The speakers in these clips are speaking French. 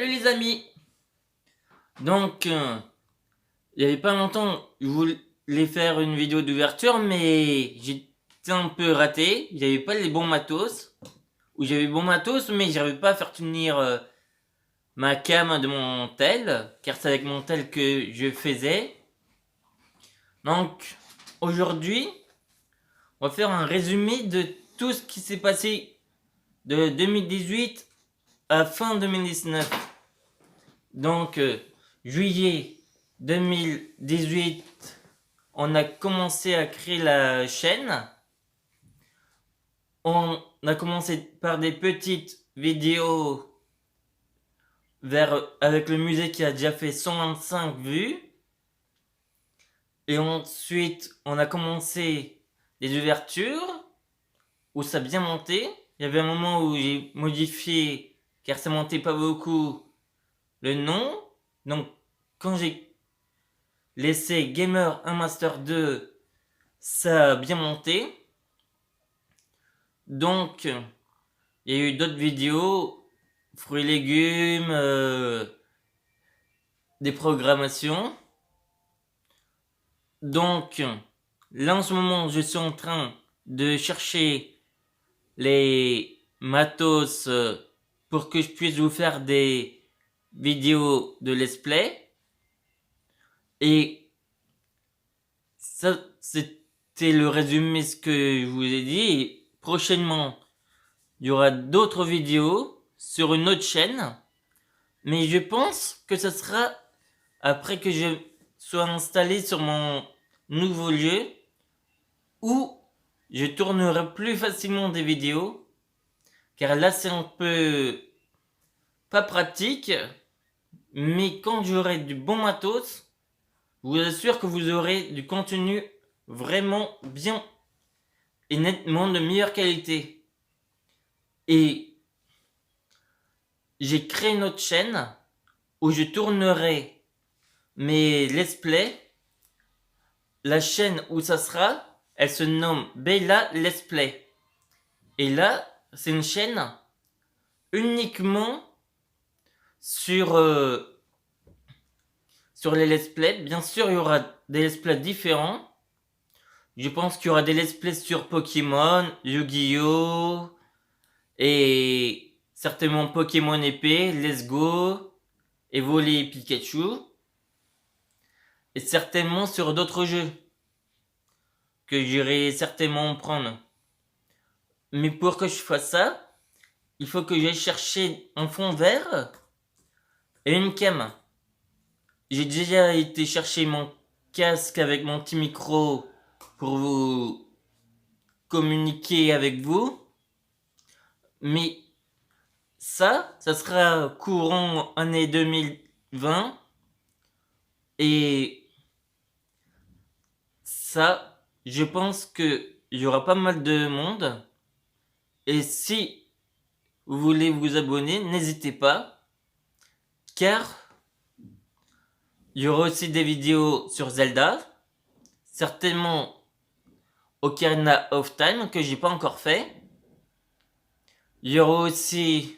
Salut les amis. Donc, il y avait pas longtemps, je voulais faire une vidéo d'ouverture, mais j'étais un peu raté. J'avais pas les bons matos. Ou j'avais bon matos, mais j'arrivais pas à faire tenir ma cam de mon tel, car c'est avec mon tel que je faisais. Donc, aujourd'hui, on va faire un résumé de tout ce qui s'est passé de 2018 à fin 2019. Donc, juillet 2018, on a commencé à créer la chaîne. On a commencé par des petites vidéos avec le musée qui a déjà fait 125 vues. Et ensuite, on a commencé les ouvertures où ça a bien monté. Il y avait un moment où j'ai modifié, car ça montait pas beaucoup, le nom. Donc, quand j'ai laissé Gamer 1 Master 2, ça a bien monté. Donc, il y a eu d'autres vidéos, fruits et légumes, des programmations. Donc, là en ce moment, je suis en train de chercher les matos pour que je puisse vous faire des vidéos de let's play. Et ça, c'était le résumé ce que je vous ai dit. Et prochainement, il y aura d'autres vidéos sur une autre chaîne. Mais je pense que ce sera après que je sois installé sur mon nouveau lieu où je tournerai plus facilement des vidéos. Car là, c'est un peu pas pratique. Mais quand j'aurai du bon matos, je vous assure que vous aurez du contenu vraiment bien et nettement de meilleure qualité. Et j'ai créé une autre chaîne où je tournerai mes let's play. La chaîne où ça sera, elle se nomme Bella Let's Play. Et là, c'est une chaîne uniquement sur, sur les let's play. Bien sûr, il y aura des let's play différents. Je pense qu'il y aura des let's play sur Pokémon, Yu-Gi-Oh! Et certainement Pokémon épée, Let's Go, Evoli Pikachu. Et certainement sur d'autres jeux que j'irai certainement prendre. Mais pour que je fasse ça, il faut que j'aille chercher un fond vert et une cam. J'ai déjà été chercher mon casque avec mon petit micro pour vous communiquer avec vous. Mais ça sera courant année 2020. Et ça, je pense qu'il y aura pas mal de monde. Et si vous voulez vous abonner, n'hésitez pas. Car il y aura aussi des vidéos sur Zelda. Certainement Ocarina of Time que j'ai pas encore fait. Il y aura aussi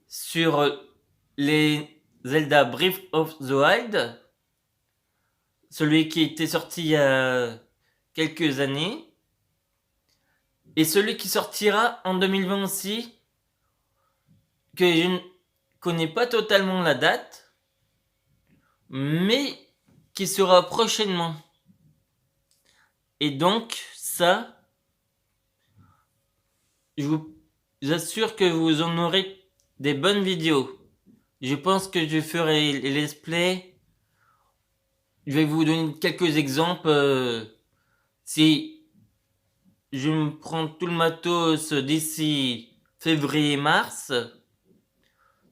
sur les Zelda Breath of the Wild. Celui qui était sorti il y a quelques années. Et celui qui sortira en 2020 aussi. Que je ne connais pas totalement la date. Mais qui sera prochainement. Et donc, ça, je vous assure que vous en aurez des bonnes vidéos. Je pense que je ferai les let's play. Je vais vous donner quelques exemples. Si je me prends tout le matos d'ici février-mars,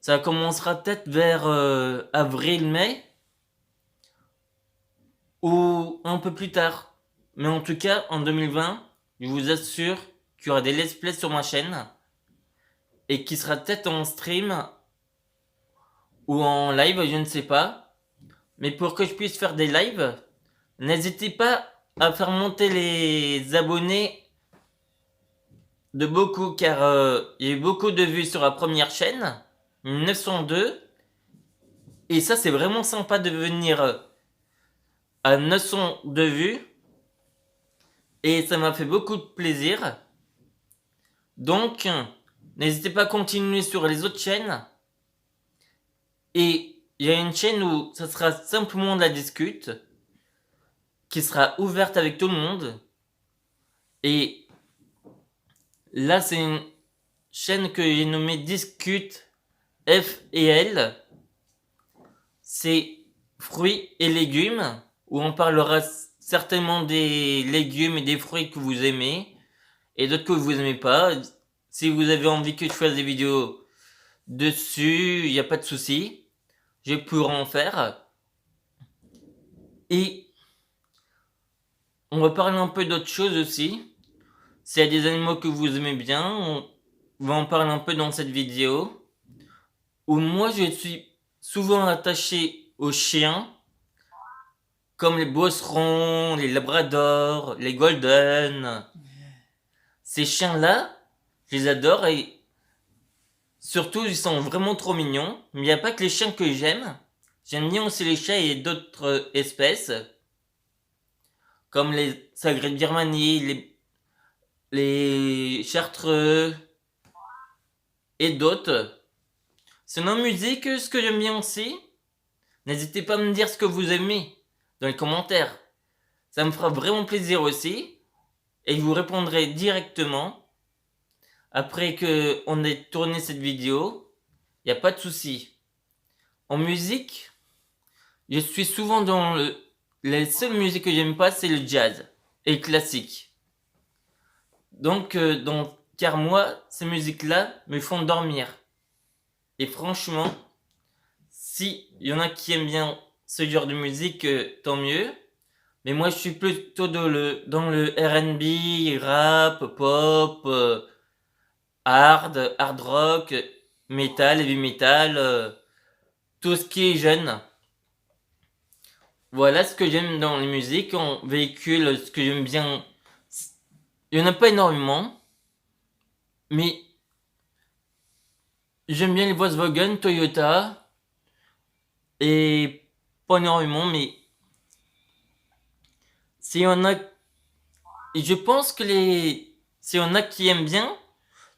ça commencera peut-être vers avril-mai ou un peu plus tard. Mais en tout cas, en 2020, je vous assure qu'il y aura des let's play sur ma chaîne et qui sera peut-être en stream ou en live, je ne sais pas. Mais pour que je puisse faire des lives, n'hésitez pas à faire monter les abonnés de beaucoup, car il y a eu beaucoup de vues sur la première chaîne. 902. Et ça, c'est vraiment sympa de venir à 902 vues. Et ça m'a fait beaucoup de plaisir. Donc, n'hésitez pas à continuer sur les autres chaînes. Et il y a une chaîne où ça sera simplement de la discute, qui sera ouverte avec tout le monde. Et là, c'est une chaîne que j'ai nommée Discute F et L. C'est fruits et légumes, où on parlera certainement des légumes et des fruits que vous aimez, et d'autres que vous aimez pas. Si vous avez envie que je fasse des vidéos dessus, il n'y a pas de souci. Je pourrai en faire. Et on va parler un peu d'autres choses aussi. S'il y a des animaux que vous aimez bien, on va en parler un peu dans cette vidéo. Où moi je suis souvent attaché aux chiens, comme les bosserons, les labradors, les golden. Ces chiens-là, je les adore et surtout ils sont vraiment trop mignons. Mais il n'y a pas que les chiens que j'aime. J'aime bien aussi les chats et d'autres espèces, comme les sagrés de Birmanie, les chartreux et d'autres. Sinon, musique, ce que j'aime bien aussi, n'hésitez pas à me dire ce que vous aimez dans les commentaires. Ça me fera vraiment plaisir aussi. Et je vous répondrai directement après que on ait tourné cette vidéo. Il n'y a pas de souci. En musique, je suis souvent dans les seules musiques que j'aime pas, c'est le jazz et le classique. Donc, car moi, ces musiques-là me font dormir. Et franchement, si il y en a qui aiment bien ce genre de musique, tant mieux. Mais moi, je suis plutôt dans le R&B, rap, pop, hard rock, metal, heavy metal, tout ce qui est jeune. Voilà ce que j'aime dans les musiques. On véhicule ce que j'aime bien. Il y en a pas énormément, mais j'aime bien les Volkswagen, Toyota, et pas énormément, mais s'il y en a, et je pense que s'il y en a qui aiment bien,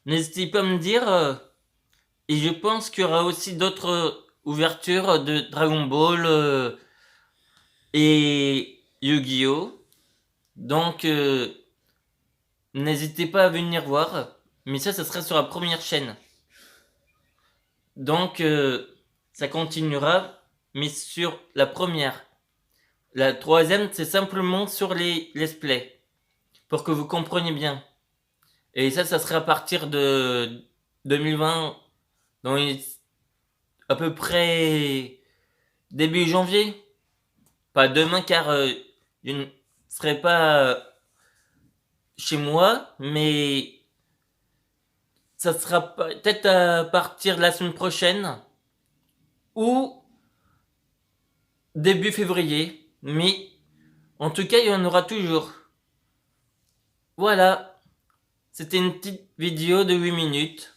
n'hésitez pas à me dire, et je pense qu'il y aura aussi d'autres ouvertures de Dragon Ball et Yu-Gi-Oh! Donc, n'hésitez pas à venir voir. Mais ça sera sur la première chaîne. Donc, ça continuera, mais sur la première. La troisième, c'est simplement sur les let's play. Pour que vous compreniez bien. Et ça sera à partir de 2020. Donc, à peu près début janvier. Pas demain, car je ne serai pas chez moi, mais ça sera peut-être à partir de la semaine prochaine ou début février. Mais en tout cas, il y en aura toujours. Voilà, c'était une petite vidéo de 8 minutes.